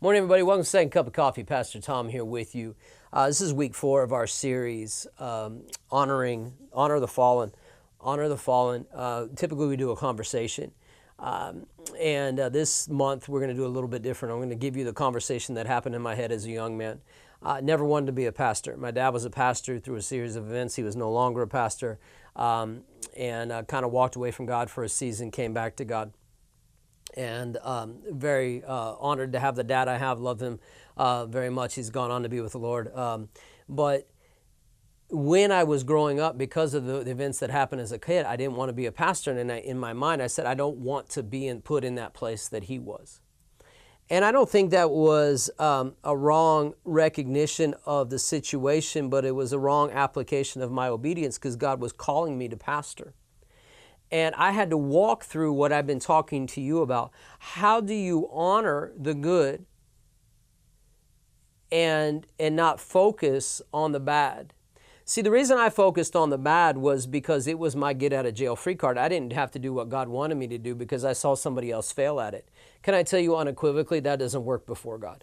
Morning, everybody. Welcome to Second Cup of Coffee. Pastor Tom here with you. This is week 4 of our series, Honor the Fallen. Honor the Fallen. Typically, we do a conversation. And this month, we're going to do a little bit different. I'm going to give you the conversation that happened in my head as a young man. Never wanted to be a pastor. My dad was a pastor through a series of events. He was no longer a pastor, and kind of walked away from God for a season, came back to God. And very honored to have the dad I have. Love him very much. He's gone on to be with the Lord. But when I was growing up, because of the events that happened as a kid, I didn't want to be a pastor. And in my mind, I said, I don't want to be put in that place that he was. And I don't think that was a wrong recognition of the situation, but it was a wrong application of my obedience because God was calling me to pastor. And I had to walk through what I've been talking to you about. How do you honor the good and not focus on the bad? See, the reason I focused on the bad was because it was my get out of jail free card. I didn't have to do what God wanted me to do because I saw somebody else fail at it. Can I tell you unequivocally, that doesn't work before God.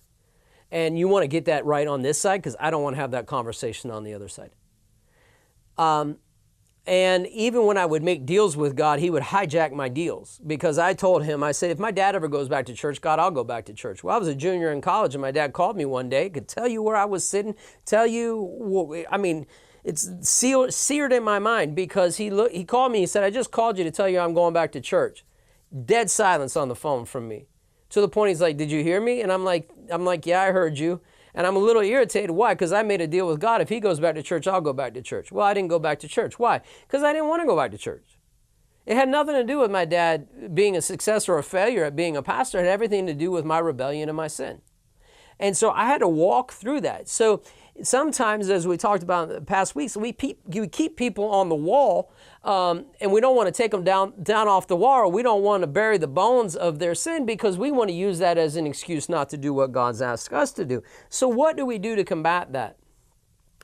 And you want to get that right on this side because I don't want to have that conversation on the other side. And even when I would make deals with God, he would hijack my deals because I told him, I said, if my dad ever goes back to church, God, I'll go back to church. Well, I was a junior in college and my dad called me one day, could tell you where I was sitting, tell you, I mean, it's seared in my mind because he called me, he said, I just called you to tell you I'm going back to church. Dead silence on the phone from me. To the point he's like, did you hear me? And I'm like, yeah, I heard you. And I'm a little irritated. Why? Because I made a deal with God. If he goes back to church, I'll go back to church. Well, I didn't go back to church. Why? Because I didn't want to go back to church. It had nothing to do with my dad being a success or a failure at being a pastor. It had everything to do with my rebellion and my sin. And so I had to walk through that. So sometimes, as we talked about in the past weeks, we keep people on the wall, and we don't want to take them down off the wall. We don't want to bury the bones of their sin because we want to use that as an excuse not to do what God's asked us to do. So what do we do to combat that?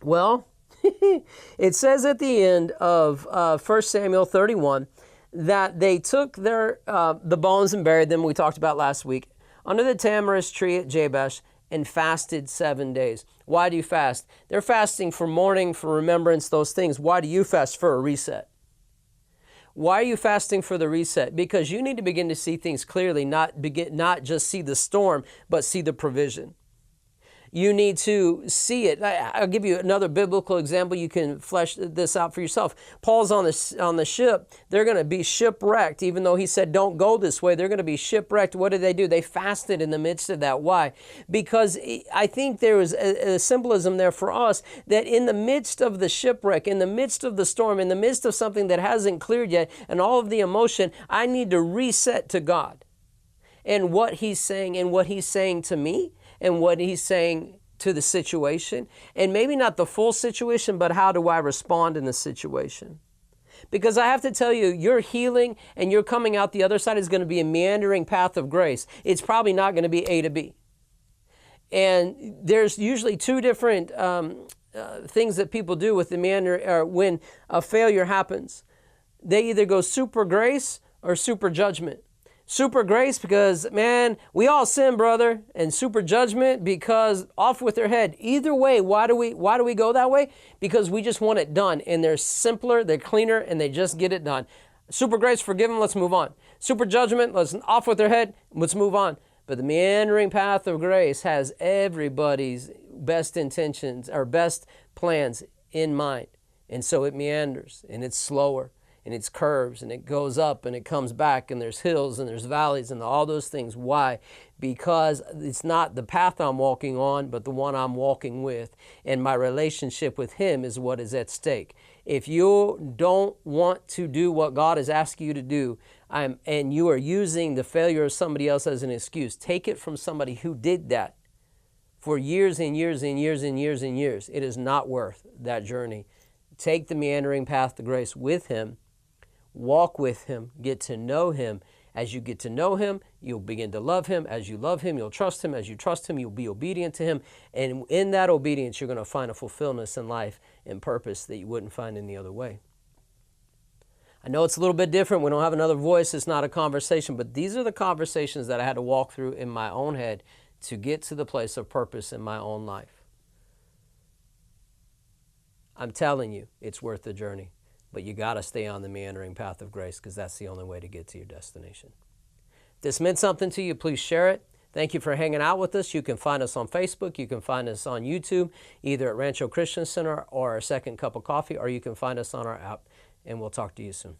Well, it says at the end of 1 Samuel 31 that they took the bones and buried them, we talked about last week, under the tamarisk tree at Jabesh, and fasted 7 days. Why do you fast? They're fasting for mourning, for remembrance, those things. Why do you fast? For a reset. Why are you fasting for the reset? Because you need to begin to see things clearly, not just see the storm, but see the provision. You need to see it. I'll give you another biblical example. You can flesh this out for yourself. Paul's on the ship. They're going to be shipwrecked. Even though he said, don't go this way, they're going to be shipwrecked. What did they do? They fasted in the midst of that. Why? Because I think there is a symbolism there for us that in the midst of the shipwreck, in the midst of the storm, in the midst of something that hasn't cleared yet, and all of the emotion, I need to reset to God and what he's saying to me, and what he's saying to the situation. And maybe not the full situation, but how do I respond in the situation? Because I have to tell you, your healing and your coming out the other side is going to be a meandering path of grace. It's probably not going to be A to B. And there's usually two different things that people do with the meander, or when a failure happens. They either go super grace or super judgment. Super grace because, man, we all sin, brother, and super judgment because off with their head. Either way, why do we go that way? Because we just want it done, and they're simpler, they're cleaner, and they just get it done. Super grace, forgive them, let's move on. Super judgment, let's off with their head, let's move on. But the meandering path of grace has everybody's best intentions or best plans in mind, and so it meanders, and it's slower. And it's curves, and it goes up, and it comes back, and there's hills, and there's valleys, and all those things. Why? Because it's not the path I'm walking on, but the one I'm walking with. And my relationship with him is what is at stake. If you don't want to do what God is asking you to do, and you are using the failure of somebody else as an excuse, take it from somebody who did that for years and years and years and years and years. It is not worth that journey. Take the meandering path to grace with him. Walk with him, get to know him. As you get to know him, you'll begin to love him. As you love him, you'll trust him. As you trust him, you'll be obedient to him. And in that obedience, you're going to find a fulfillment in life and purpose that you wouldn't find any other way. I know it's a little bit different. We don't have another voice. It's not a conversation. But these are the conversations that I had to walk through in my own head to get to the place of purpose in my own life. I'm telling you, it's worth the journey. But you got to stay on the meandering path of grace, because that's the only way to get to your destination. If this meant something to you, please share it. Thank you for hanging out with us. You can find us on Facebook. You can find us on YouTube, either at Rancho Christian Center or our Second Cup of Coffee, or you can find us on our app. And we'll talk to you soon.